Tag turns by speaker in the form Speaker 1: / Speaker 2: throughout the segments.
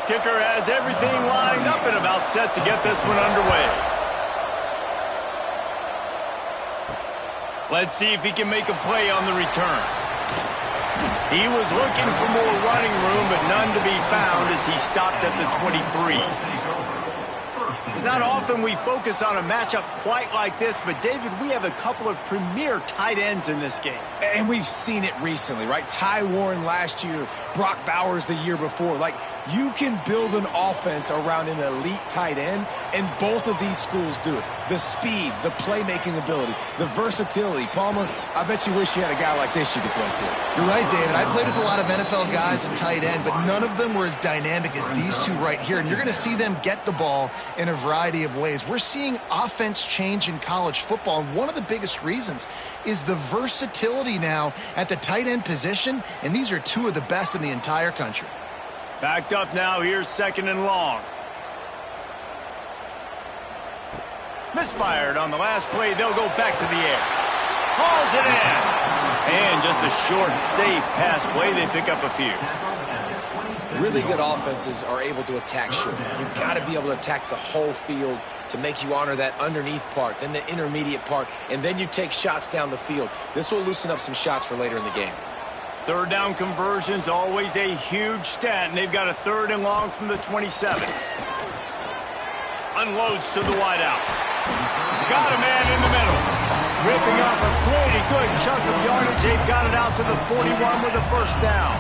Speaker 1: kicker has everything lined up and about set to get this one underway. Let's see if he can make a play on the return. He was looking for more running room, but none to be found as he stopped at the 23. It's not often we focus on a matchup quite like this, but David, we have a couple of premier tight ends in this game.
Speaker 2: And we've seen it recently, right? Ty Warren last year, Brock Bowers the year before. Like, you can build an offense around an elite tight end, and both of these schools do it. The speed, the playmaking ability, the versatility. Palmer, I bet you wish you had a guy like this you could throw to.
Speaker 3: You're right, David. I played with a lot of NFL guys at tight end, but none of them were as dynamic as these two right here. And you're going to see them get the ball in a variety of ways. We're seeing offense change in college football, and one of the biggest reasons is the versatility now at the tight end position, and these are two of the best in the entire country.
Speaker 1: Backed up now, here's 2nd and long. Misfired on the last play, they'll go back to the air. Hauls it in. And just a short, safe pass play, they pick up a few.
Speaker 2: Really good offenses are able to attack short. You've got to be able to attack the whole field to make you honor that underneath part, then the intermediate part, and then you take shots down the field. This will loosen up some shots for later in the game.
Speaker 1: 3rd down conversion's always a huge stat, and they've got a 3rd and long from the 27. Unloads to the wideout. Got a man in the middle. Ripping off a pretty good chunk of yardage. They've got it out to the 41 with a 1st down.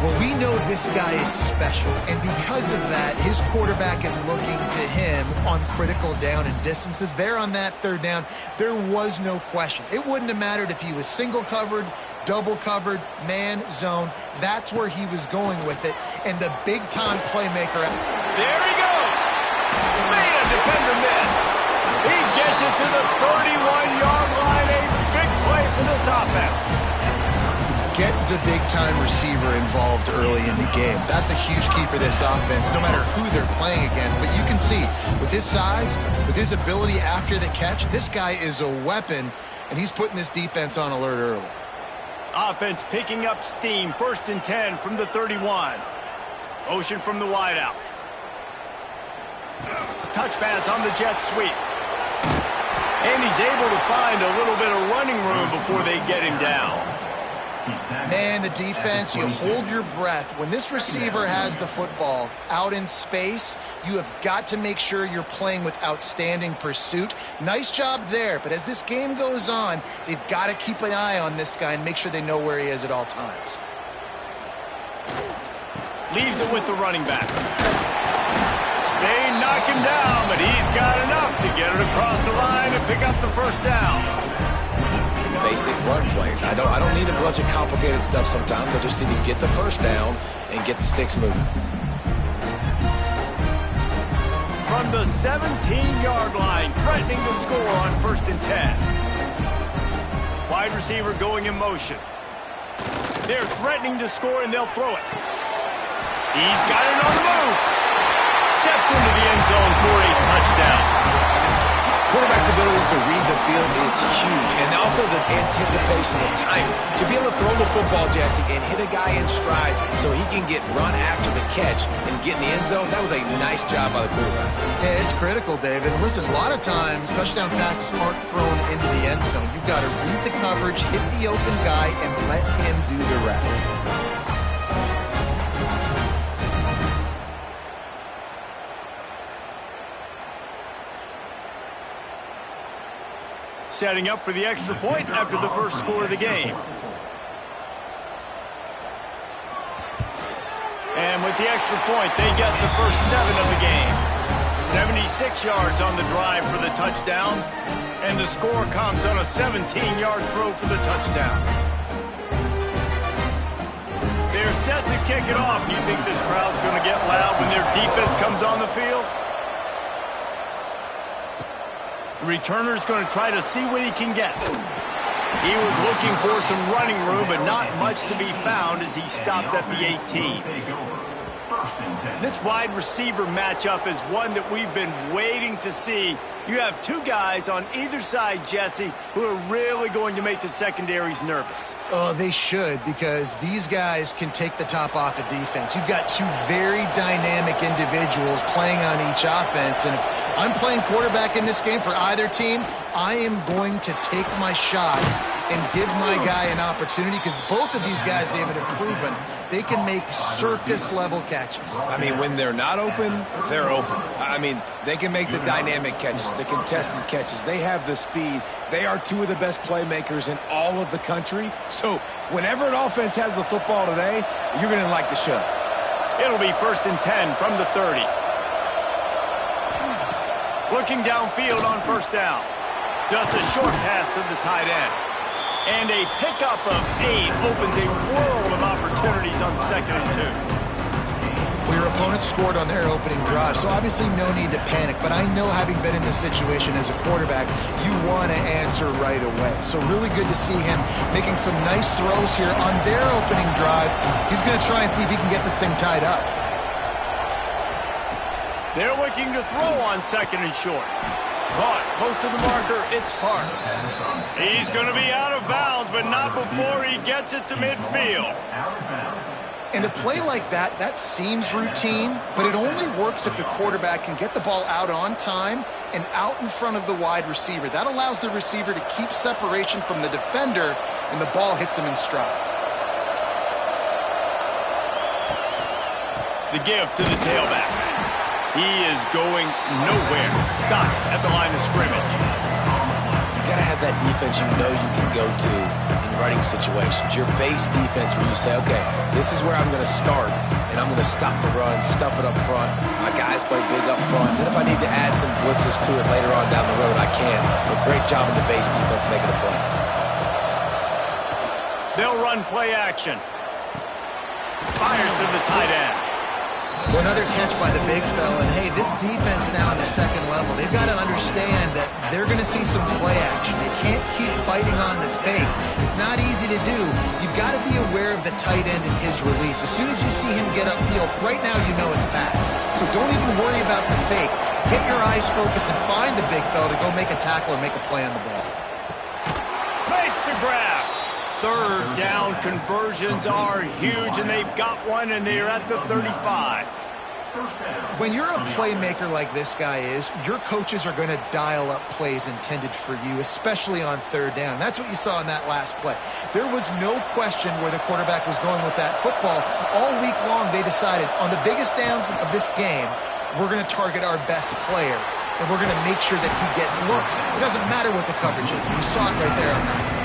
Speaker 3: Well, we know this guy is special, and because of that, his quarterback is looking to him on critical down and distances. There on that 3rd down, there was no question. It wouldn't have mattered if he was single covered, double covered, man, zone. That's where he was going with it, and the big-time playmaker.
Speaker 1: There he goes. Made a defender miss. He gets it to the 31-yard line. A big play for this offense.
Speaker 3: Get the big-time receiver involved early in the game. That's a huge key for this offense, no matter who they're playing against. But you can see, with his size, with his ability after the catch, this guy is a weapon, and he's putting this defense on alert early.
Speaker 1: Offense picking up steam. 1st and 10 from the 31. Motion from the wideout. Touch pass on the jet sweep. And he's able to find a little bit of running room before they get him down.
Speaker 3: Man, the defense, you hold your breath. When this receiver has the football out in space, you have got to make sure you're playing with outstanding pursuit. Nice job there, but as this game goes on, they've got to keep an eye on this guy and make sure they know where he is at all times.
Speaker 1: Leaves it with the running back. They knock him down, but he's got enough to get it across the line and pick up the 1st down.
Speaker 2: Basic run plays. I don't need a bunch of complicated stuff sometimes. I just need to get the 1st down and get the sticks moving.
Speaker 1: From the 17-yard line, threatening to score on 1st and 10. Wide receiver going in motion. They're threatening to score, and they'll throw it. He's got it on the move. Steps into the end zone for a touchdown.
Speaker 2: Quarterback's abilities to read the field is huge, and also the anticipation, the timing. To be able to throw the football, Jesse, and hit a guy in stride so he can get run after the catch and get in the end zone, that was a nice job by the quarterback.
Speaker 3: Yeah, it's critical, David. Listen, a lot of times, touchdown passes aren't thrown into the end zone. You've got to read the coverage, hit the open guy, and let him do the rest.
Speaker 1: Setting up for the extra point after the 1st score of the game. And with the extra point, they get the first 7 of the game. 76 yards on the drive for the touchdown, and the score comes on a 17-yard throw for the touchdown. They're set to kick it off. Do you think this crowd's going to get loud when their defense comes on the field? Returner's going to try to see what he can get. He was looking for some running room, but not much to be found as he stopped at the 18. This wide receiver matchup is one that we've been waiting to see. You have two guys on either side, Jesse, who are really going to make the secondaries nervous.
Speaker 3: Oh, they should, because these guys can take the top off of defense. You've got two very dynamic individuals playing on each offense, and if I'm playing quarterback in this game for either team, I am going to take my shots and give my guy an opportunity, because both of these guys, David, have proven they can make circus-level catches.
Speaker 2: I mean, when they're not open, they're open. I mean, they can make the dynamic catches, the contested catches. They have the speed. They are two of the best playmakers in all of the country. So whenever an offense has the football today, you're going to like the show.
Speaker 1: It'll be 1st and 10 from the 30. Looking downfield on 1st down. Just a short pass to the tight end. And a pickup of 8 opens a world of opportunities on 2nd and 2.
Speaker 3: Well, your opponent scored on their opening drive, so obviously no need to panic. But I know, having been in this situation as a quarterback, you want to answer right away. So really good to see him making some nice throws here on their opening drive. He's going to try and see if he can get this thing tied up.
Speaker 1: They're looking to throw on 2nd and short. Caught close to the marker, it's Parks. He's going to be out of bounds, but not before he gets it to midfield.
Speaker 3: And a play like that, that seems routine, but it only works if the quarterback can get the ball out on time and out in front of the wide receiver. That allows the receiver to keep separation from the defender, and the ball hits him in stride.
Speaker 1: The give to the tailback. He is going nowhere. Stop at the line of scrimmage.
Speaker 4: You got to have that defense you know you can go to in running situations. Your base defense where you say, okay, this is where I'm going to start, and I'm going to stop the run, stuff it up front. My guys play big up front. Then if I need to add some blitzes to it later on down the road, I can. But great job in the base defense making a play.
Speaker 1: They'll run play action. Fires to the tight end.
Speaker 3: Well, another catch by the big fella. And, hey, this defense now on the 2nd level, they've got to understand that they're going to see some play action. They can't keep biting on the fake. It's not easy to do. You've got to be aware of the tight end and his release. As soon as you see him get upfield, right now you know it's pass. So don't even worry about the fake. Get your eyes focused and find the big fella to go make a tackle and make a play on the ball.
Speaker 1: Makes the grab. 3rd down conversions are huge, and they've got one, and they're at the 35.
Speaker 3: When you're a playmaker like this guy is, your coaches are going to dial up plays intended for you, especially on 3rd down. That's what you saw in that last play. There was no question where the quarterback was going with that football. All week long, they decided on the biggest downs of this game, we're going to target our best player, and we're going to make sure that he gets looks. It doesn't matter what the coverage is. You saw it right there on that.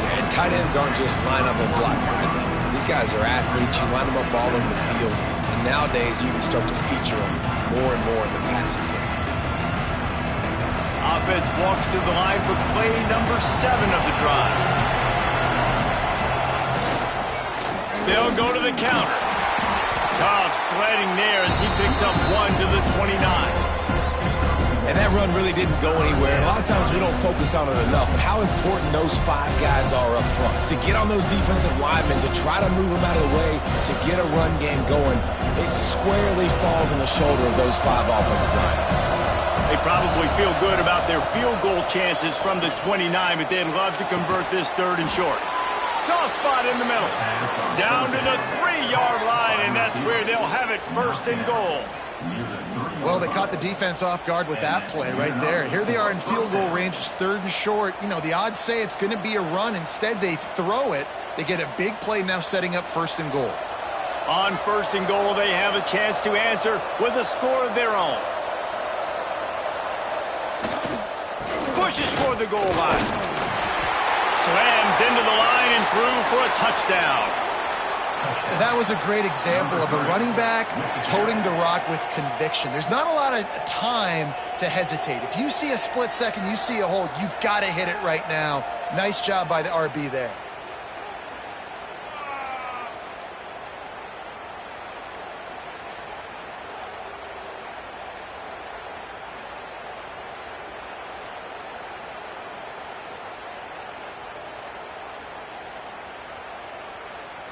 Speaker 4: And tight ends aren't just line up and block guys. These guys are athletes. You line them up all over the field. And nowadays, you can start to feature them more and more in the passing game.
Speaker 1: Offense walks to the line for play number 7 of the drive. They'll go to the counter. Tough sledding there as he picks up 1 to the 29.
Speaker 2: And that run really didn't go anywhere. A lot of times we don't focus on it enough, but how important those 5 guys are up front. To get on those defensive linemen, to try to move them out of the way, to get a run game going, it squarely falls on the shoulder of those 5 offensive linemen.
Speaker 1: They probably feel good about their field goal chances from the 29, but they'd love to convert this 3rd and short. Soft spot in the middle. Down to the 3-yard line, and that's where they'll have it, 1st and goal.
Speaker 3: Well, they caught the defense off guard with that play right there. Here they are in field goal range. It's 3rd and short. You know, the odds say it's going to be a run. Instead, they throw it. They get a big play now setting up 1st and goal.
Speaker 1: On 1st and goal, they have a chance to answer with a score of their own. Pushes for the goal line. Slams into the line and through for a touchdown.
Speaker 3: That was a great example of a running back toting the rock with conviction. There's not a lot of time to hesitate. If you see a split second, you see a hold, you've got to hit it right now. Nice job by the RB there.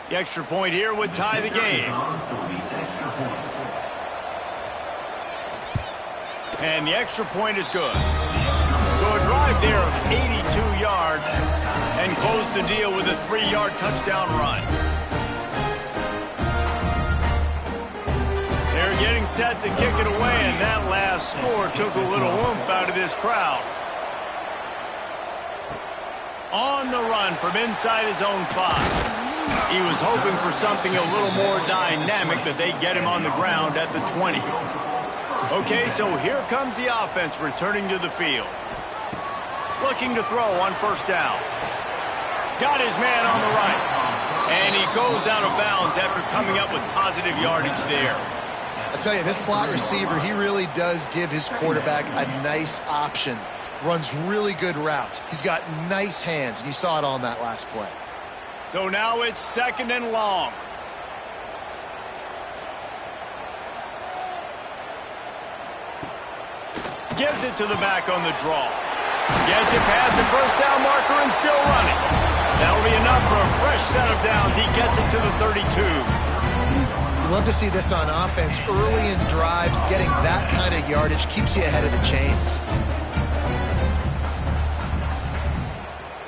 Speaker 1: The extra point here would tie the game. And the extra point is good. So a drive there of 82 yards and close the deal with a 3-yard touchdown run. They're getting set to kick it away, and that last score took a little oomph out of this crowd. On the run from inside his own 5. He was hoping for something a little more dynamic, but they get him on the ground at the 20. Okay, so here comes the offense returning to the field. Looking to throw on first down. Got his man on the right. And he goes out of bounds after coming up with positive yardage there.
Speaker 3: I tell you, this slot receiver, he really does give his quarterback a nice option. Runs really good routes. He's got nice hands, and you saw it on that last play.
Speaker 1: So now it's 2nd and long. Gives it to the back on the draw. Gets it past the first down marker and still running. That'll be enough for a fresh set of downs. He gets it to the 32.
Speaker 3: You love to see this on offense. Early in drives, getting that kind of yardage keeps you ahead of the chains.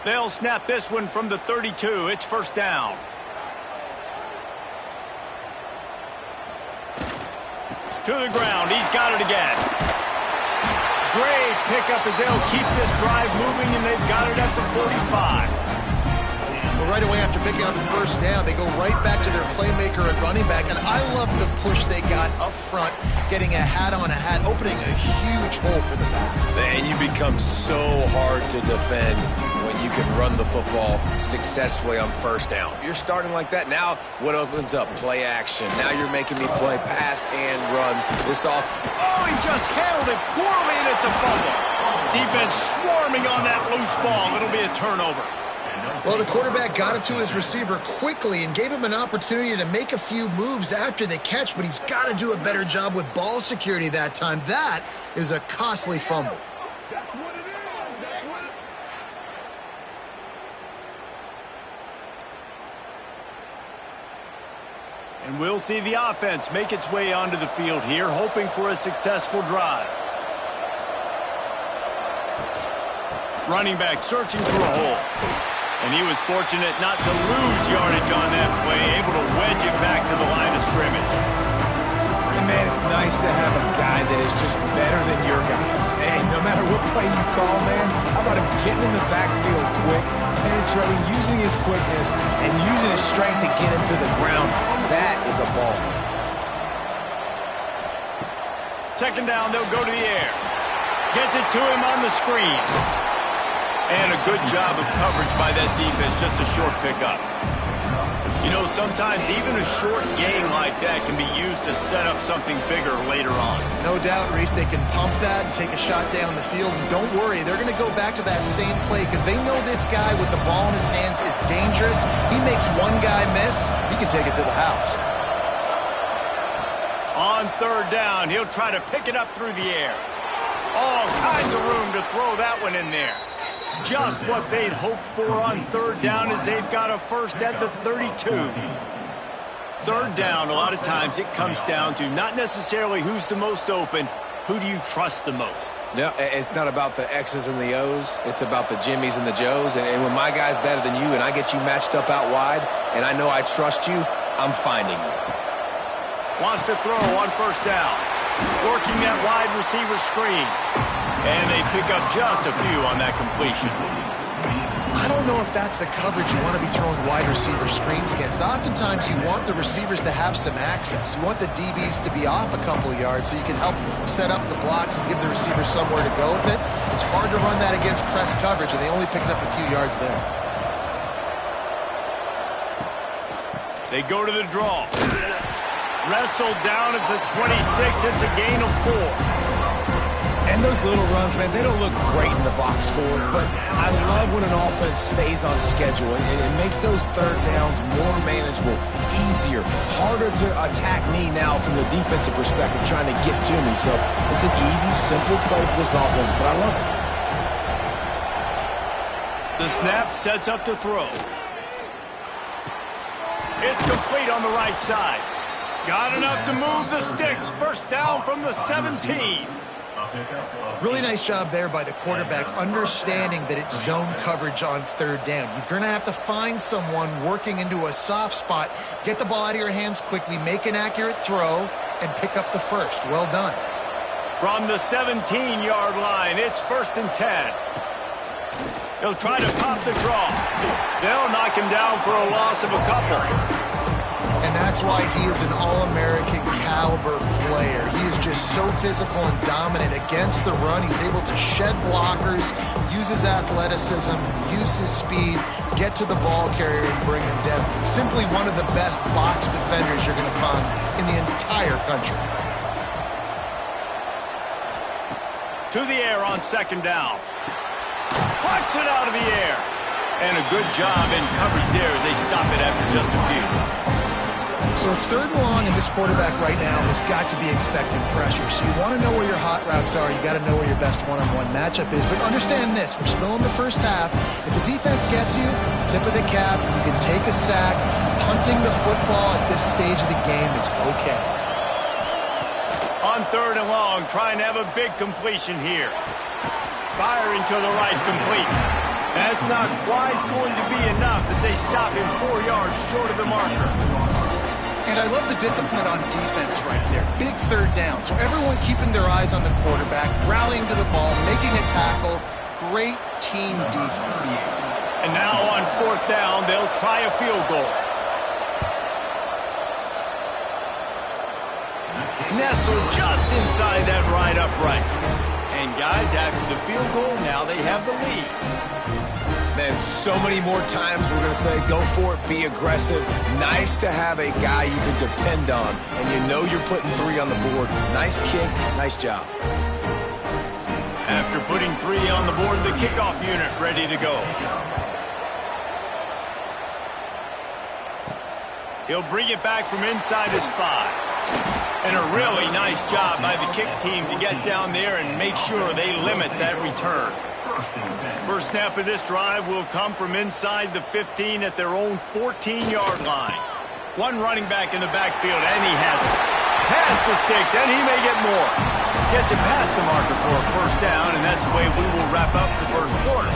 Speaker 1: They'll snap this one from the 32. It's first down. To the ground. He's got it again. Great pickup as they'll keep this drive moving, and they've got it at the 45.
Speaker 3: Well, right away after picking up the first down, they go right back to their playmaker at running back, and I love the push they got up front, getting a hat on a hat, opening a huge hole for the back.
Speaker 4: And you become so hard to defend when you can run the football successfully on first down. You're starting like that. Now what opens up? Play action. Now you're making me play pass and run this off.
Speaker 1: Oh, he just handled it poorly, and it's a fumble. Defense swarming on that loose ball. It'll be a turnover.
Speaker 3: Well, the quarterback got it to his receiver quickly and gave him an opportunity to make a few moves after the catch, but he's got to do a better job with ball security that time. That is a costly fumble.
Speaker 1: And we'll see the offense make its way onto the field here, hoping for a successful drive. Running back searching for a hole. And he was fortunate not to lose yardage on that play, able to wedge it back to the line of scrimmage.
Speaker 2: And man, it's nice to have a guy that is just better than your guys. And no matter what play you call, man, how about him getting in the backfield quick, penetrating, using his quickness, and using his strength to get him to the ground. That is a ball.
Speaker 1: 2nd down, they'll go to the air. Gets it to him on the screen. And a good job of coverage by that defense, just a short pickup. You know, sometimes even a short gain like that can be used to set up something bigger later on.
Speaker 3: No doubt, Reese, they can pump that and take a shot down the field. And don't worry, they're going to go back to that same play because they know this guy with the ball in his hands is dangerous. He makes one guy miss, he can take it to the house.
Speaker 1: On 3rd down, he'll try to pick it up through the air. All kinds of room to throw that one in there. Just what they'd hoped for on 3rd down as they've got a first at the 32. 3rd down, a lot of times it comes down to not necessarily who's the most open, who do you trust the most?
Speaker 4: No, it's not about the X's and the O's. It's about the Jimmies and the Joes. And when my guy's better than you and I get you matched up out wide and I know I trust you, I'm finding you.
Speaker 1: Wants to throw on first down. Working that wide receiver screen. And they pick up just a few on that completion.
Speaker 3: I don't know if that's the coverage you want to be throwing wide receiver screens against. Oftentimes you want the receivers to have some access. You want the DBs to be off a couple of yards so you can help set up the blocks and give the receiver somewhere to go with it. It's hard to run that against press coverage, and they only picked up a few yards there.
Speaker 1: They go to the draw. Wrestled down at the 26. It's a gain of 4.
Speaker 2: And those little runs, man, they don't look great in the box score, but I love when an offense stays on schedule, and it makes those 3rd downs more manageable, easier, harder to attack me now from the defensive perspective, trying to get to me. So it's an easy, simple play for this offense, but I love it.
Speaker 1: The snap sets up to throw. It's complete on the right side. Got enough to move the sticks. First down from the 17.
Speaker 3: Really nice job there by the quarterback, understanding that it's zone coverage on third down. You're going to have to find someone working into a soft spot, get the ball out of your hands quickly, make an accurate throw, and pick up the first. Well done.
Speaker 1: From the 17-yard line, it's 1st and 10. He'll try to pop the draw. They'll knock him down for a loss of a couple.
Speaker 3: And that's why he is an All-American caliber player. He is just so physical and dominant against the run. He's able to shed blockers, use his athleticism, use his speed, get to the ball carrier and bring him down. Simply one of the best box defenders you're going to find in the entire country.
Speaker 1: To the air on 2nd down. Punts it out of the air. And a good job in coverage there as they stop it after just a few.
Speaker 3: So it's 3rd and long, and this quarterback right now has got to be expecting pressure. So you want to know where your hot routes are. You got to know where your best one-on-one matchup is. But understand this, we're still in the first half. If the defense gets you, tip of the cap, you can take a sack. Punting the football at this stage of the game is okay.
Speaker 1: On 3rd and long, trying to have a big completion here. Firing to the right, complete. That's not quite going to be enough as they stop him 4 yards short of the marker.
Speaker 3: And I love the discipline on defense right there. Big 3rd down. So everyone keeping their eyes on the quarterback, rallying to the ball, making a tackle. Great team defense.
Speaker 1: And now on 4th down, they'll try a field goal. Nestled just inside that right upright. And guys, after the field goal, now they have the lead.
Speaker 2: Man, so many more times we're going to say, go for it, be aggressive. Nice to have a guy you can depend on, and you know you're putting 3 on the board. Nice kick, nice job.
Speaker 1: After putting 3 on the board, the kickoff unit ready to go. He'll bring it back from inside his 5. And a really nice job by the kick team to get down there and make sure they limit that return. First snap of this drive will come from inside the 15 at their own 14-yard line. One running back in the backfield, and he has it. Past the sticks, and he may get more. Gets it past the marker for a 1st down, and that's the way we will wrap up the 1st quarter.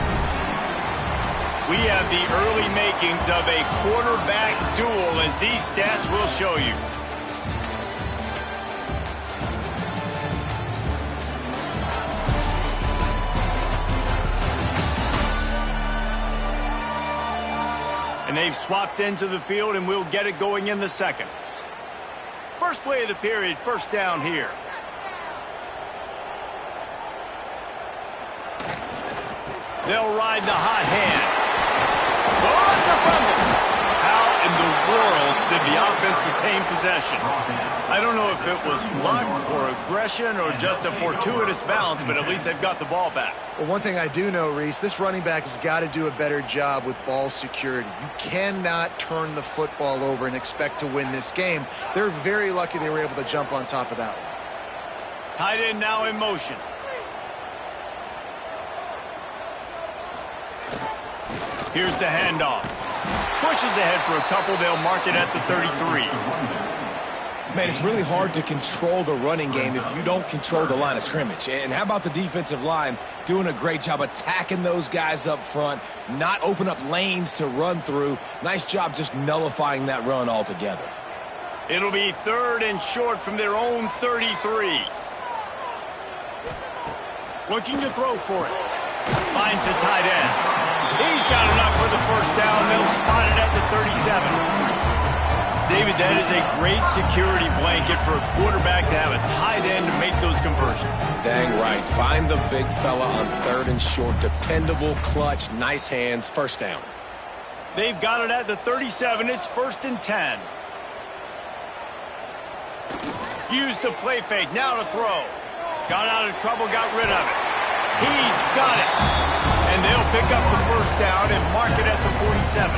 Speaker 1: We have the early makings of a quarterback duel, as these stats will show you. And they've swapped into the field, and we'll get it going in the 2nd. First play of the period, 1st down here. They'll ride the hot hand. Oh, it's a fumble. How in the world did the offense retain possession? I don't know if it was luck or aggression or just a fortuitous bounce, but at least they've got the ball back.
Speaker 3: Well, one thing I do know, Reese, this running back has got to do a better job with ball security. You cannot turn the football over and expect to win this game. They're very lucky they were able to jump on top of that one.
Speaker 1: Tight end now in motion. Here's the handoff. Pushes ahead for a couple. They'll mark it at the 33.
Speaker 2: Man, it's really hard to control the running game if you don't control the line of scrimmage. And how about the defensive line doing a great job attacking those guys up front, not open up lanes to run through. Nice job just nullifying that run altogether.
Speaker 1: It'll be 3rd and short from their own 33. Looking to throw for it. Finds the tight end. He's got enough for the 1st down. They'll spot it at the 37. David, that is a great security blanket for a quarterback to have a tight end to make those conversions.
Speaker 2: Dang right. Find the big fella on 3rd and short. Dependable, clutch, nice hands, 1st down.
Speaker 1: They've got it at the 37. It's 1st and 10. Use the play fake. Now to throw. Got out of trouble, got rid of it. He's got it. And they'll pick up the 1st down and mark it at the 47.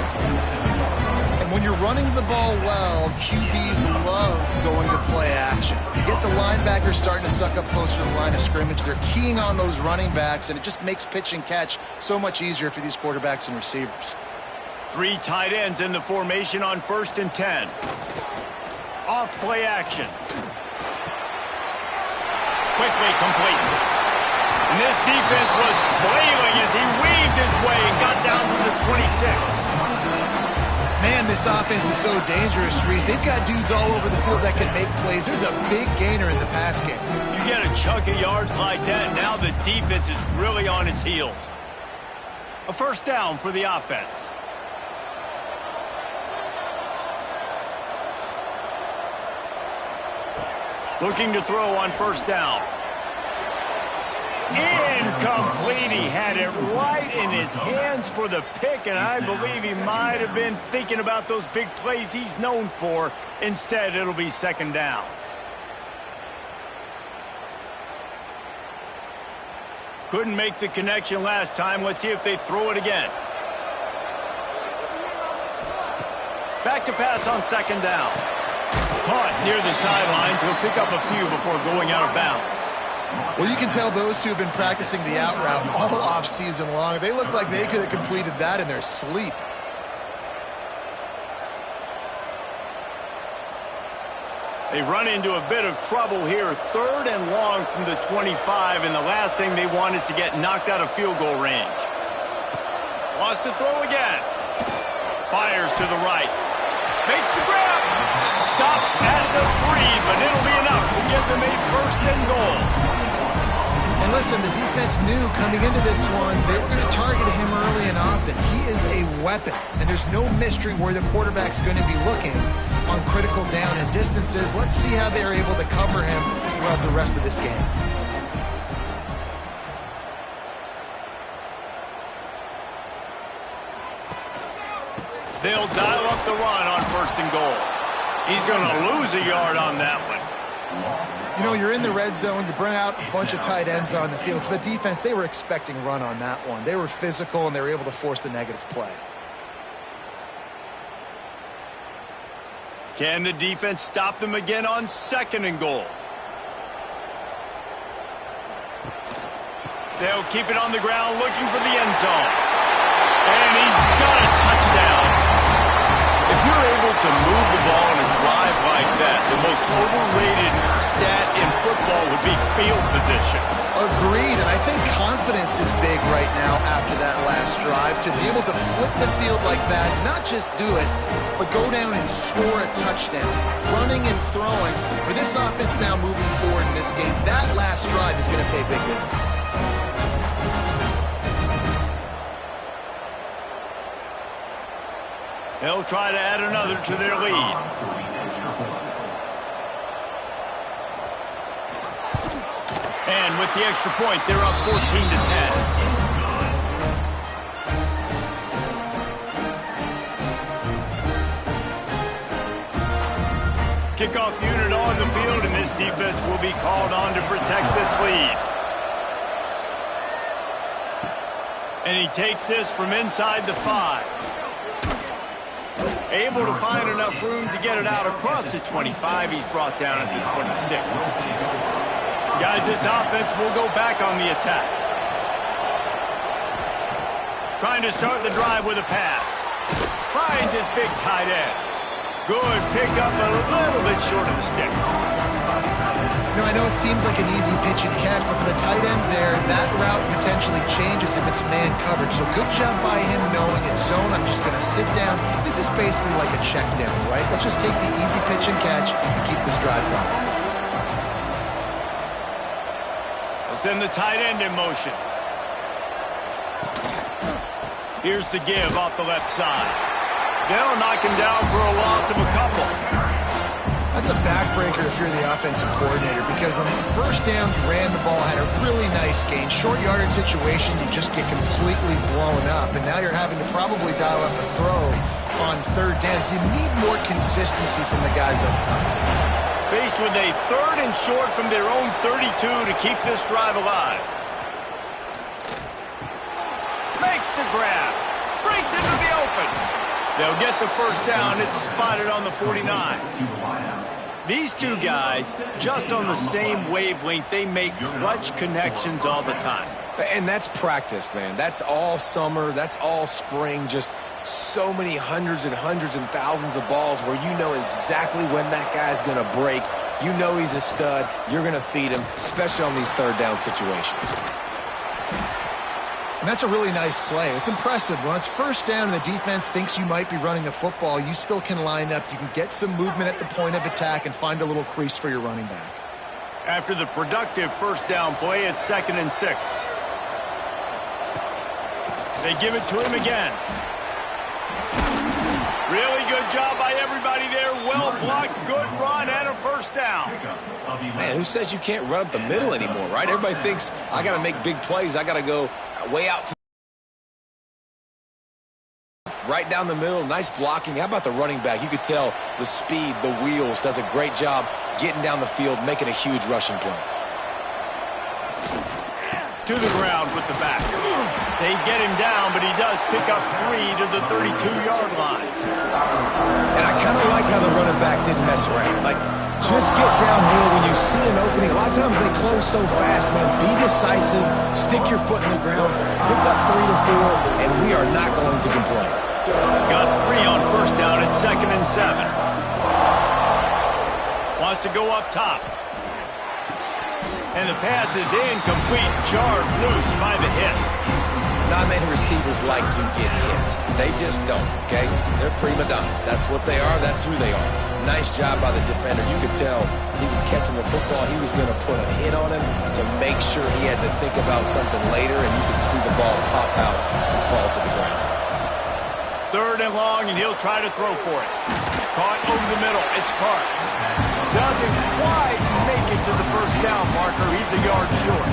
Speaker 3: And when you're running the ball well, QBs love going to play action. You get the linebackers starting to suck up closer to the line of scrimmage. They're keying on those running backs, and it just makes pitch and catch so much easier for these quarterbacks and receivers.
Speaker 1: 3 tight ends in the formation on 1st and 10. Off play action. Quickly complete. And this defense was flailing as he weaved his way and got down to the 26.
Speaker 3: Man, this offense is so dangerous, Reese. They've got dudes all over the field that can make plays. There's a big gainer in the pass game.
Speaker 1: You get a chunk of yards like that, now the defense is really on its heels. A first down for the offense. Looking to throw on first down. Incomplete. He had it right in his hands for the pick, and I believe he might have been thinking about those big plays he's known for. Instead, it'll be second down. Couldn't make the connection last time. Let's see if they throw it again. Back to pass on second down. Caught near the sidelines. He'll pick up a few before going out of bounds.
Speaker 3: Well, you can tell those two have been practicing the out route all off season long. They look like they could have completed that in their sleep.
Speaker 1: They run into a bit of trouble here. 3rd and long from the 25, and the last thing they want is to get knocked out of field goal range. Wants to throw again. Fires to the right. Makes the grab. Stop at the 3, but it'll be enough to give them a 1st and goal.
Speaker 3: And listen, the defense knew coming into this one, they were going to target him early and often. He is a weapon, and there's no mystery where the quarterback's going to be looking on critical down and distances. Let's see how they're able to cover him throughout the rest of this game.
Speaker 1: They'll dial up the run on 1st and goal. He's going to lose a yard on that one.
Speaker 3: You know, you're in the red zone. You bring out a bunch of tight ends on the field. For the defense, they were expecting run on that one. They were physical, and they were able to force the negative play.
Speaker 1: Can the defense stop them again on 2nd and goal? They'll keep it on the ground looking for the end zone. And he's got a touchdown. If you're able to move the ball in a drive like that, the most overrated stat in football would be field position.
Speaker 3: Agreed, and I think confidence is big right now after that last drive. To be able to flip the field like that, not just do it, but go down and score a touchdown. Running and throwing. For this offense now moving forward in this game, that last drive is going to pay big dividends.
Speaker 1: They'll try to add another to their lead. And with the extra point, they're up 14-10. Kickoff unit on the field, and this defense will be called on to protect this lead. And he takes this from inside the 5. Able to find enough room to get it out across the 25. He's brought down at the 26. Guys, this offense will go back on the attack. Trying to start the drive with a pass. Finds his big tight end. Good pickup, a little bit short of the sticks.
Speaker 3: You know, I know it seems like an easy pitch and catch, but for the tight end there, that route potentially changes if it's man coverage. So good job by him knowing it's zone. I'm just going to sit down. This is basically like a check down, right? Let's just take the easy pitch and catch and keep this drive going.
Speaker 1: Let's send the tight end in motion. Here's the give off the left side. They'll knock him down for a loss of a couple.
Speaker 3: That's a backbreaker if you're the offensive coordinator, because on the first down, you ran the ball, had a really nice gain. Short yardage situation, you just get completely blown up, and now you're having to probably dial up the throw on 3rd down. You need more consistency from the guys up front.
Speaker 1: Faced with a 3rd and short from their own 32 to keep this drive alive. Makes the grab. Breaks into the open. They'll get the first down. It's spotted on the 49. These two guys, just on the same wavelength, they make clutch connections all the time.
Speaker 2: And that's practice, man. That's all summer. That's all spring. Just so many hundreds and thousands of balls where you know exactly when that guy's going to break. You know he's a stud. You're going to feed him, especially on these third down situations.
Speaker 3: And that's a really nice play. It's impressive. When it's first down and the defense thinks you might be running the football, you still can line up. You can get some movement at the point of attack and find a little crease for your running back.
Speaker 1: After the productive first down play, it's 2nd and 6. They give it to him again. Really good job by everybody there. Well blocked, good run, and a first down.
Speaker 2: Man, who says you can't run up the middle anymore, right? Everybody thinks I got to make big plays. I got to go way out to right down the middle. Nice blocking. How about the running back? You could tell the speed, the wheels, does a great job getting down the field, making a huge rushing play.
Speaker 1: To the ground with the back. They get him down, but he does pick up 3 to the 32-yard line.
Speaker 2: And I kind of like how the running back didn't mess around. Like, just get downhill when you see an opening. A lot of times they close so fast, man. Be decisive, stick your foot in the ground, pick up 3 to 4, and we are not going to complain.
Speaker 1: Got 3 on first down at 2nd and 7. Wants to go up top. And the pass is incomplete, jarred loose by the hit.
Speaker 2: Not many receivers like to get hit. They just don't, okay? They're prima donnas. That's what they are. That's who they are. Nice job by the defender. You could tell he was catching the football. He was going to put a hit on him to make sure he had to think about something later, and you could see the ball pop out and fall to the ground.
Speaker 1: 3rd and long, and he'll try to throw for it. Caught over the middle. It's Parks. Doesn't quite make it to the first down marker. He's a yard short.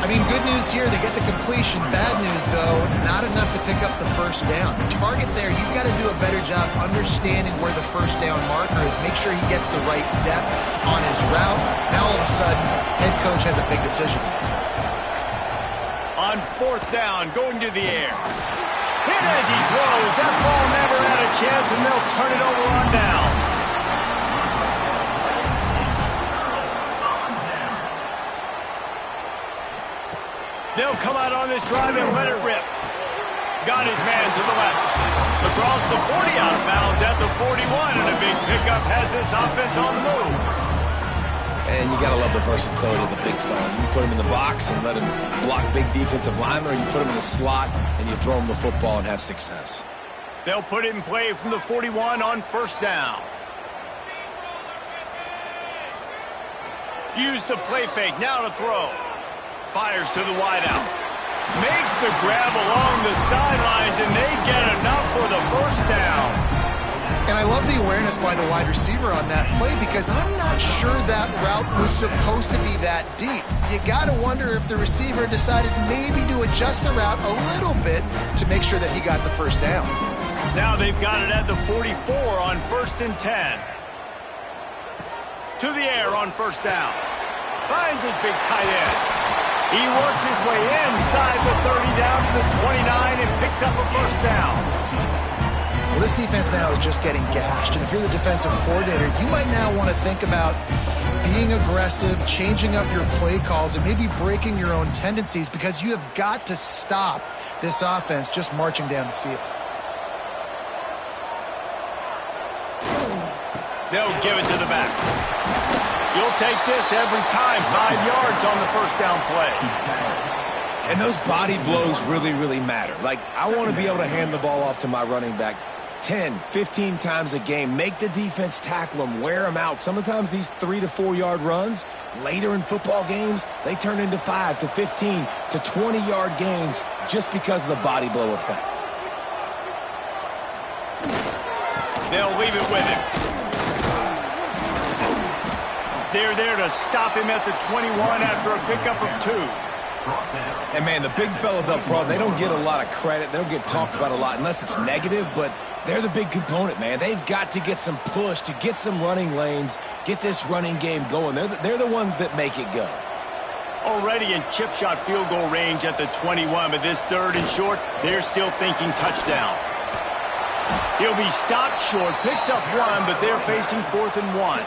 Speaker 3: I mean, good news here, they get the completion. Bad news, though, not enough to pick up the first down. The target there, he's got to do a better job understanding where the first down marker is, make sure he gets the right depth on his route. Now, all of a sudden, head coach has a big decision.
Speaker 1: On 4th down, going to the air. Hit as he throws. That ball never had a chance, and they'll turn it over on downs. They'll come out on this drive and let it rip. Got his man to the left. Across the 40, out of bounds at the 41, and a big pickup has this offense on the move.
Speaker 2: And you got to love the versatility of the big fella. You can put him in the box and let him block big defensive linemen, or you put him in the slot and you throw him the football and have success.
Speaker 1: They'll put it in play from the 41 on first down. Use the play fake, now to throw. Fires to the wideout. Makes the grab along the sidelines, and they get enough for the first down.
Speaker 3: And I love the awareness by the wide receiver on that play, because I'm not sure that route was supposed to be that deep. You got to wonder if the receiver decided maybe to adjust the route a little bit to make sure that he got the first down.
Speaker 1: Now they've got it at the 44 on 1st and 10. To the air on first down. Finds his big tight end. He works his way inside the 30 down to the 29 and picks up a first down.
Speaker 3: Well, this defense now is just getting gashed. And if you're the defensive coordinator, you might now want to think about being aggressive, changing up your play calls, and maybe breaking your own tendencies, because you have got to stop this offense just marching down the field.
Speaker 1: They'll give it to the back. You'll take this every time. 5 yards on the first down play.
Speaker 2: And those body blows really, really matter. Like, I want to be able to hand the ball off to my running back 10, 15 times a game. Make the defense tackle them, wear them out. Sometimes these 3 to 4 yard runs, later in football games, they turn into 5 to 15 to 20 yard gains just because of the body blow effect.
Speaker 1: They'll leave it with him. They're there to stop him at the 21 after a pickup of 2.
Speaker 2: And, man, the big fellas up front, they don't get a lot of credit. They don't get talked about a lot unless it's negative, but they're the big component, man. They've got to get some push, to get some running lanes, get this running game going. They're the ones that make it go.
Speaker 1: Already in chip shot field goal range at the 21, but this 3rd and short, they're still thinking touchdown. He'll be stopped short, picks up 1, but they're facing 4th and 1.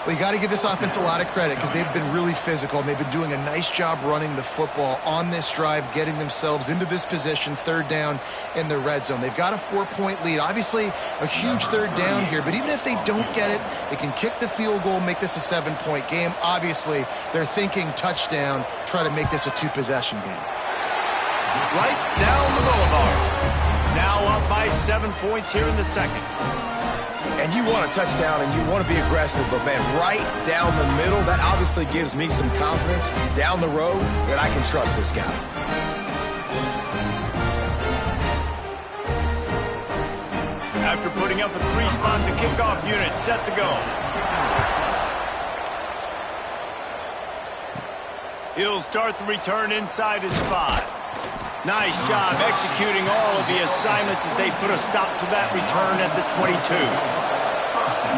Speaker 3: Well, you got to give this offense a lot of credit because they've been really physical, and they've been doing a nice job running the football on this drive, getting themselves into this position, third down in the red zone. They've got a 4-point lead. Obviously, a huge third down here, but even if they don't get it, they can kick the field goal, make this a 7-point game. Obviously, they're thinking touchdown, try to make this a 2-possession game.
Speaker 1: Right down the boulevard. Now up by 7 points here in the second.
Speaker 2: And you want a touchdown and you want to be aggressive, but man, right down the middle, that obviously gives me some confidence down the road that I can trust this guy.
Speaker 1: After putting up a 3-spot, the kickoff unit set to go. He'll start the return inside his 5. Nice job executing all of the assignments as they put a stop to that return at the 22.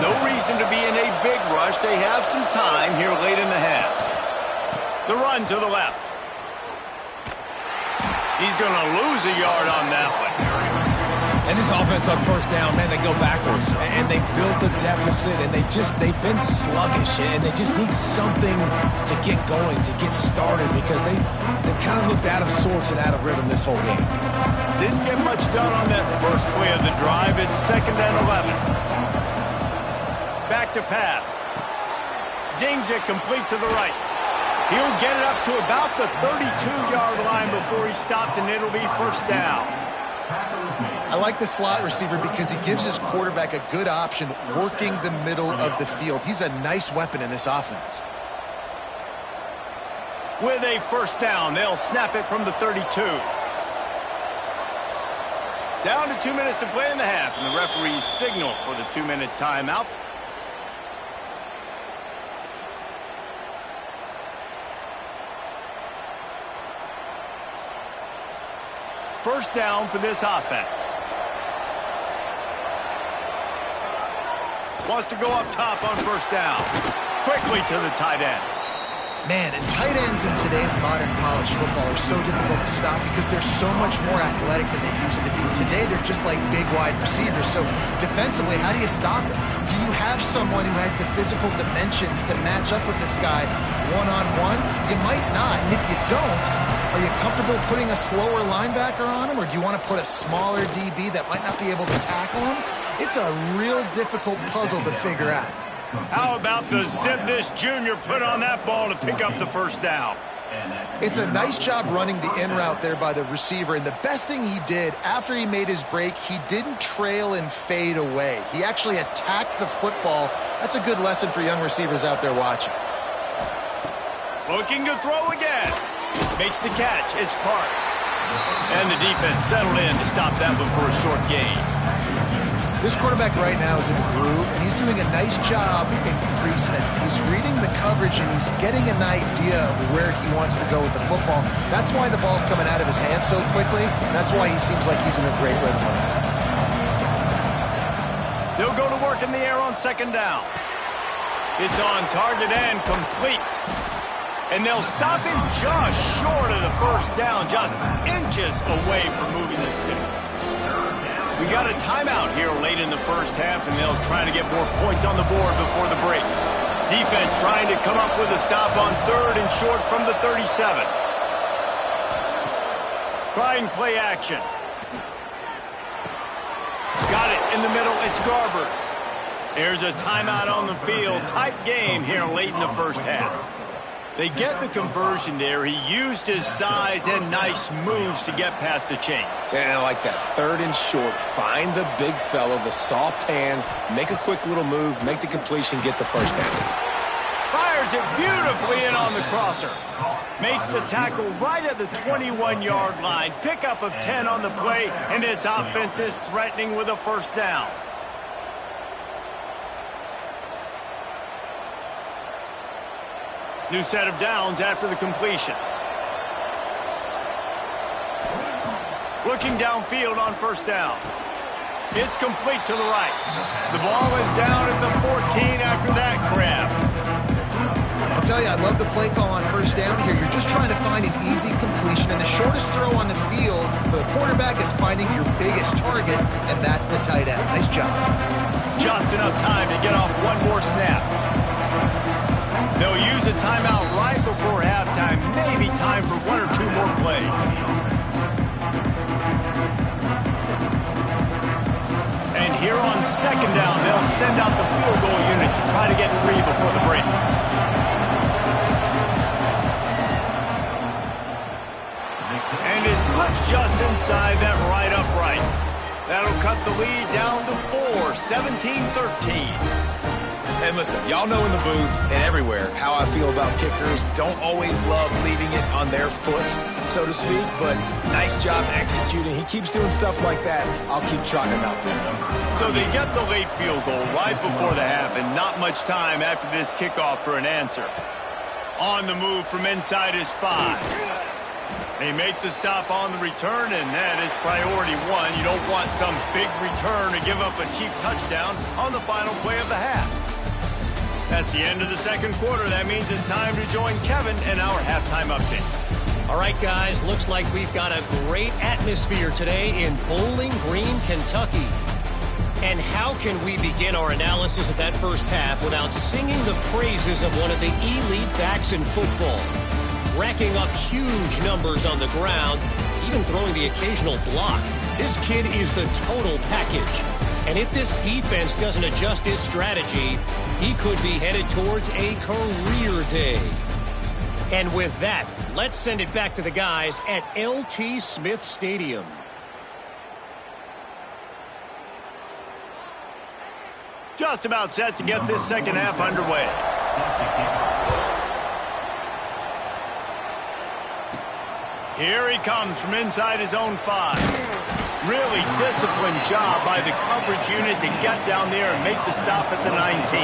Speaker 1: No reason to be in a big rush. They have some time here late in the half. The run to the left. He's going to lose a yard on that one.
Speaker 2: And this offense on first down, man, they go backwards. And they built a deficit, and they've been sluggish, and they just need something to get going, to get started, because they've kind of looked out of sorts and out of rhythm this whole game.
Speaker 1: Didn't get much done on that first play of the drive. It's 2nd and 11. Back to pass. Zings it complete to the right. He'll get it up to about the 32-yard line before he stopped, and it'll be first down.
Speaker 3: I like the slot receiver because he gives his quarterback a good option working the middle of the field. He's a nice weapon in this offense.
Speaker 1: With a first down, they'll snap it from the 32. Down to 2 minutes to play in the half, and the referees signal for the 2-minute timeout. First down for this offense. Wants to go up top on first down. Quickly to the tight end.
Speaker 3: Man, and tight ends in today's modern college football are so difficult to stop because they're so much more athletic than they used to be. Today, they're just like big wide receivers. So defensively, how do you stop them? Do you have someone who has the physical dimensions to match up with this guy one-on-one? You might not. And if you don't, are you comfortable putting a slower linebacker on him, or do you want to put a smaller DB that might not be able to tackle him? It's a real difficult puzzle to figure out.
Speaker 1: How about the zip this junior put on that ball to pick up the first down?
Speaker 3: It's a nice job running the in route there by the receiver, and the best thing he did after he made his break, he didn't trail and fade away. He actually attacked the football. That's a good lesson for young receivers out there watching.
Speaker 1: Looking to throw again. Makes the catch. It's Parks. And the defense settled in to stop that one for a short gain.
Speaker 3: This quarterback right now is in a groove, and he's doing a nice job in pre-snap. He's reading the coverage, and he's getting an idea of where he wants to go with the football. That's why the ball's coming out of his hands so quickly. That's why he seems like he's in a great rhythm.
Speaker 1: They'll go to work in the air on second down. It's on target and complete. And they'll stop him just short of the first down, just inches away from moving the sticks. We got a timeout here late in the first half, and they'll try to get more points on the board before the break. Defense trying to come up with a stop on 3rd and short from the 37. Trying play action. Got it in the middle. It's Garbers. There's a timeout on the field. Tight game here late in the first half. They get the conversion there. He used his size and nice moves to get past the chains.
Speaker 2: And I like that 3rd and short. Find the big fella, the soft hands, make a quick little move, make the completion, get the first down.
Speaker 1: Fires it beautifully in on the crosser. Makes the tackle right at the 21-yard line. Pickup of 10 on the play, and this offense is threatening with a first down. New set of downs after the completion. Looking downfield on first down. It's complete to the right. The ball is down at the 14 after that grab.
Speaker 3: I'll tell you, I love the play call on first down here. You're just trying to find an easy completion, and the shortest throw on the field for the quarterback is finding your biggest target, and that's the tight end. Nice job.
Speaker 1: Just enough time to get off one more snap. second down. They'll send out the field goal unit to try to get 3 before the break. And it slips just inside that right upright. That'll cut the lead down to 4, 17-13.
Speaker 2: And listen, y'all know in the booth and everywhere how I feel about kickers. Don't always love leaving it on their foot, so to speak, but nice job executing. He keeps doing stuff like that. I'll keep trotting him out there.
Speaker 1: So they get the late field goal right before the half, and not much time after this kickoff for an answer. On the move from inside his 5. They make the stop on the return, and that is priority 1. You don't want some big return to give up a cheap touchdown on the final play of the half. That's the end of the second quarter. That means it's time to join Kevin in our halftime update.
Speaker 5: All right, guys, looks like we've got a great atmosphere today in Bowling Green, Kentucky. And how can we begin our analysis of that first half without singing the praises of one of the elite backs in football? Racking up huge numbers on the ground, even throwing the occasional block. This kid is the total package. And if this defense doesn't adjust its strategy, he could be headed towards a career day. And with that, let's send it back to the guys at LT Smith Stadium.
Speaker 1: Just about set to get this second half underway. Here he comes from inside his own 5. Really disciplined job by the coverage unit to get down there and make the stop at the 19.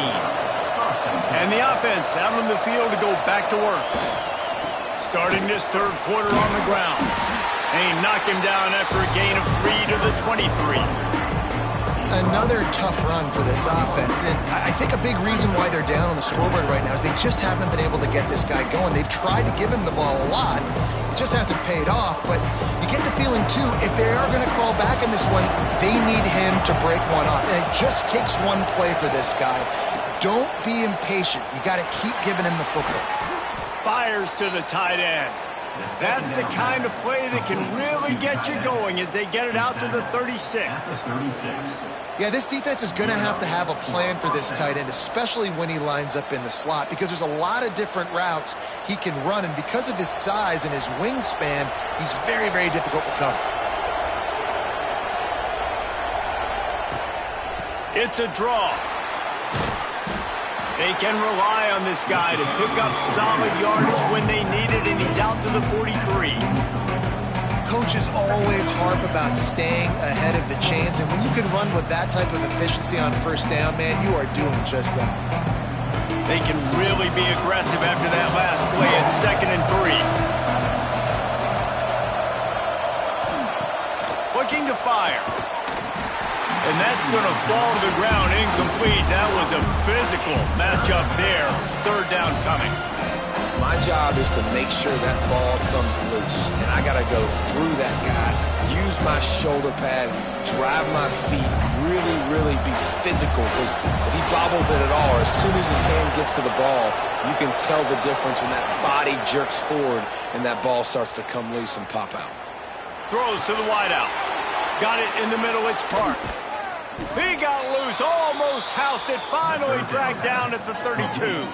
Speaker 1: And the offense out on the field to go back to work. Starting this third quarter on the ground. They knock him down after a gain of 3 to the 23.
Speaker 3: Another tough run for this offense, and I think a big reason why they're down on the scoreboard right now is they just haven't been able to get this guy going. They've tried to give him the ball a lot. It just hasn't paid off, but you get the feeling, too, if they are going to crawl back in this one, they need him to break one off, and it just takes one play for this guy. Don't be impatient. You got to keep giving him the football.
Speaker 1: Fires to the tight end. That's the kind of play that can really get you going as they get it out to the 36.
Speaker 3: Yeah, this defense is going to have a plan for this tight end, especially when he lines up in the slot, because there's a lot of different routes he can run, and because of his size and his wingspan, he's very, very difficult to cover.
Speaker 1: It's a draw. They can rely on this guy to pick up solid yardage when they need it, and he's out to the 43.
Speaker 3: Coaches always harp about staying ahead of the chains, and when you can run with that type of efficiency on first down, man, you are doing just that.
Speaker 1: They can really be aggressive after that last play at 2nd and 3. Looking to fire. And that's going to fall to the ground incomplete. That was a physical matchup there. Third down coming.
Speaker 2: My job is to make sure that ball comes loose, and I got to go through that guy, use my shoulder pad, drive my feet, really be physical, because if he bobbles it at all, or as soon as his hand gets to the ball, you can tell the difference when that body jerks forward and that ball starts to come loose and pop out.
Speaker 1: Throws to the wideout. Got it in the middle, it's Parks. He got loose, almost housed it, finally dragged down at the 32.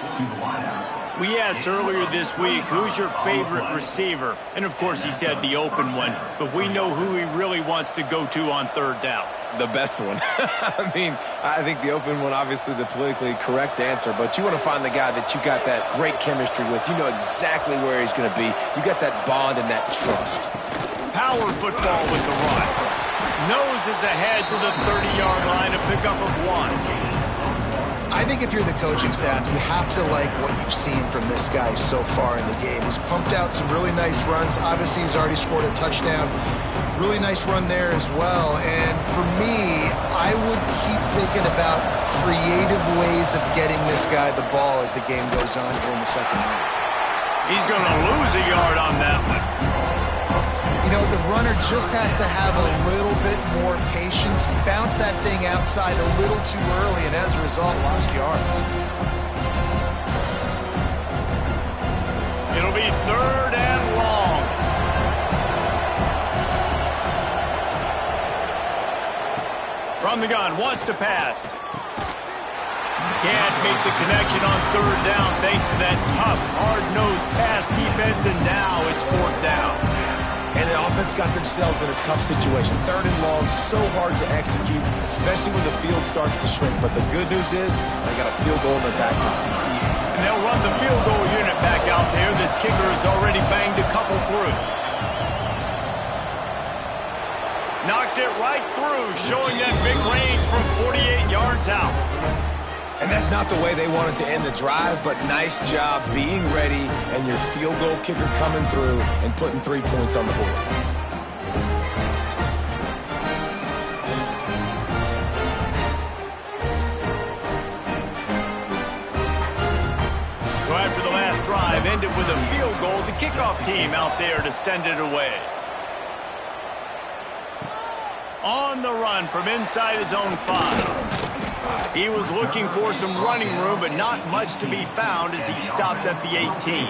Speaker 1: We asked earlier this week, who's your favorite receiver? And, of course, he said the open one. But we know who he really wants to go to on third down.
Speaker 2: The best one. I mean, I think the open one, obviously the politically correct answer. But you want to find the guy that you got that great chemistry with. You know exactly where he's going to be. You got that bond and that trust.
Speaker 1: Power football with the run. Noses ahead to the 30-yard line, a pickup of 1.
Speaker 3: I think if you're the coaching staff, you have to like what you've seen from this guy so far in the game. He's pumped out some really nice runs. Obviously, he's already scored a touchdown. Really nice run there as well. And for me, I would keep thinking about creative ways of getting this guy the ball as the game goes on here in the second half.
Speaker 1: He's going to lose a yard on that one.
Speaker 3: You know, the runner just has to have a little bit more patience. Bounce that thing outside a little too early, and as a result, lost yards.
Speaker 1: It'll be third and long. From From the gun, wants to pass. Can't make the connection on third down thanks to that tough, hard-nosed pass defense, and now it's fourth down.
Speaker 2: And the offense got themselves in a tough situation. Third and long, so hard to execute, especially when the field starts to shrink. But the good news is they got a field goal in their back pocket.
Speaker 1: And they'll run the field goal unit back out there. This kicker has already banged a couple through. Knocked it right through, showing that big range from 48 yards out.
Speaker 2: And that's not the way they wanted to end the drive, but nice job being ready and your field goal kicker coming through and putting 3 points on the board.
Speaker 1: So after the last drive ended with a field goal, the kickoff team out there to send it away. On the run from inside his own 5. He was looking for some running room, but not much to be found as he stopped at the 18.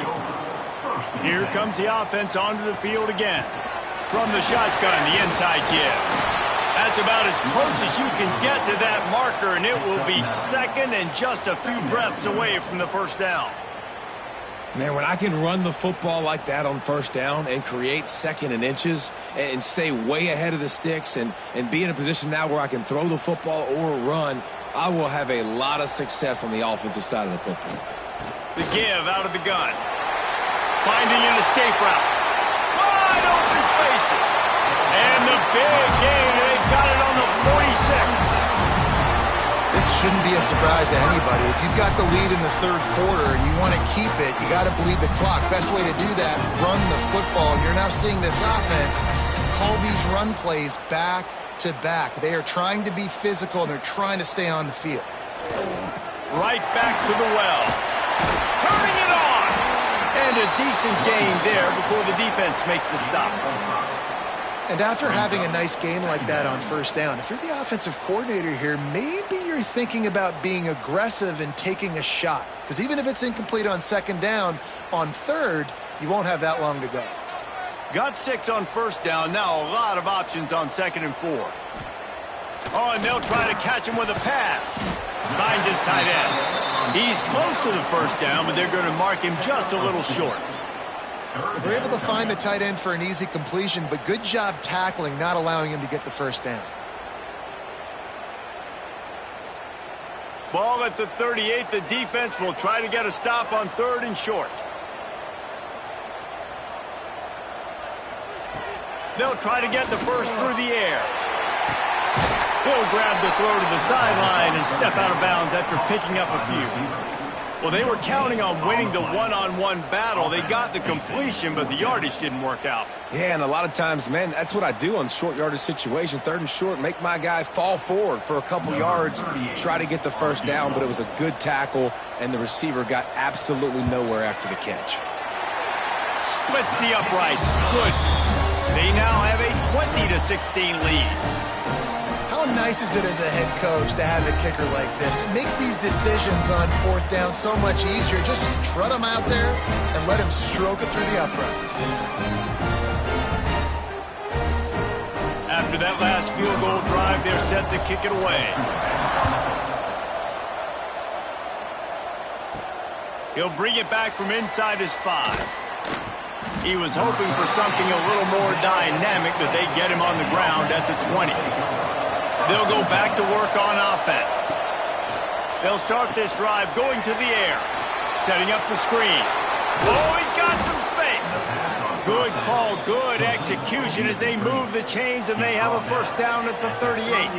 Speaker 1: Here comes the offense onto the field again. From the shotgun, the inside give. That's about as close as you can get to that marker, and it will be second and just a few breaths away from the first down.
Speaker 2: Man, when I can run the football like that on first down and create second and inches and stay way ahead of the sticks and be in a position now where I can throw the football or run, I will have a lot of success on the offensive side of the football.
Speaker 1: The give out of the gun. Finding an escape route. Wide open spaces. And the big gain. They've got it on the 46.
Speaker 3: This shouldn't be a surprise to anybody. If you've got the lead in the third quarter and you want to keep it, you got to bleed the clock. Best way to do that, run the football. You're now seeing this offense call these run plays back to back. They are trying to be physical, and they're trying to stay on the field.
Speaker 1: Right back to the well. Turning it on. And a decent gain there before the defense makes the stop.
Speaker 3: And after having a nice gain like that on first down, if you're the offensive coordinator here, maybe you're thinking about being aggressive and taking a shot. Because even if it's incomplete on second down, on third, you won't have that long to go.
Speaker 1: Got 6 on first down. Now a lot of options on second and 4. Oh, and they'll try to catch him with a pass. Finds his tight end. He's close to the first down, but they're going to mark him just a little short.
Speaker 3: They're able to find the tight end for an easy completion, but good job tackling, not allowing him to get the first down.
Speaker 1: Ball at the 38. The defense will try to get a stop on third and short. They'll try to get the first through the air. He'll grab the throw to the sideline and step out of bounds after picking up a few. Well, they were counting on winning the one-on-one battle. They got the completion, but the yardage didn't work out.
Speaker 2: Yeah, and a lot of times, man, that's what I do on short yardage situation. Third and short, make my guy fall forward for a couple yards, try to get the first down, but it was a good tackle, and the receiver got absolutely nowhere after the catch.
Speaker 1: Splits the uprights. Good. They now have a 20-16 lead.
Speaker 3: How nice is it as a head coach to have a kicker like this? It makes these decisions on fourth down so much easier. Just strut him out there and let him stroke it through the uprights.
Speaker 1: After that last field goal drive, they're set to kick it away. He'll bring it back from inside his 5. He was hoping for something a little more dynamic, but they get him on the ground at the 20. They'll go back to work on offense. They'll start this drive going to the air. Setting up the screen. Oh, he's got some space. Good call, good execution as they move the chains and they have a first down at the 38.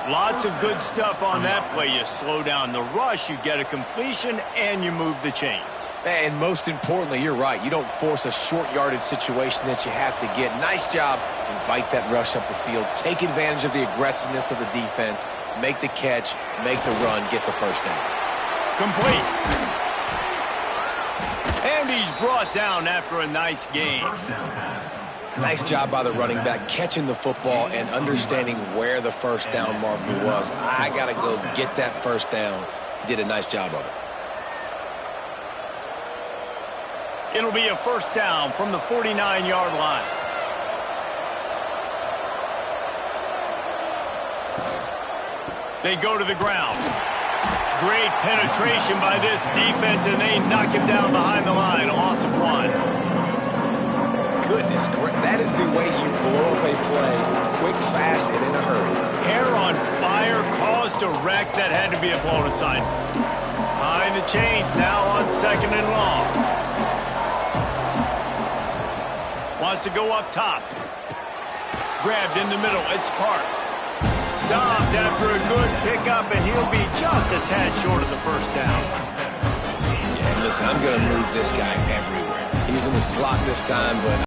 Speaker 1: Lots of good stuff on that play. You slow down the rush, you get a completion, and you move the chains.
Speaker 2: And most importantly, you're right. You don't force a short yardage situation that you have to get. Nice job. Invite that rush up the field. Take advantage of the aggressiveness of the defense. Make the catch. Make the run. Get the first down.
Speaker 1: Complete. And he's brought down after a nice game.
Speaker 2: Nice job by the running back catching the football and understanding where the first down marker was. I got to go get that first down. He did a nice job of it.
Speaker 1: It'll be a first down from the 49-yard line. They go to the ground. Great penetration by this defense, and they knock him down behind the line. A loss of 1.
Speaker 4: Goodness, that is the way you blow up a play quick, fast, and in a hurry.
Speaker 1: Hair on fire caused a wreck that had to be a blown assignment. Behind the chains now on 2nd and long. Wants to go up top. Grabbed in the middle. It's Parks. Stopped after a good pickup, and he'll be just a tad short of the first down.
Speaker 4: Yeah, listen, I'm going to move this guy everywhere. He was in the slot this time, but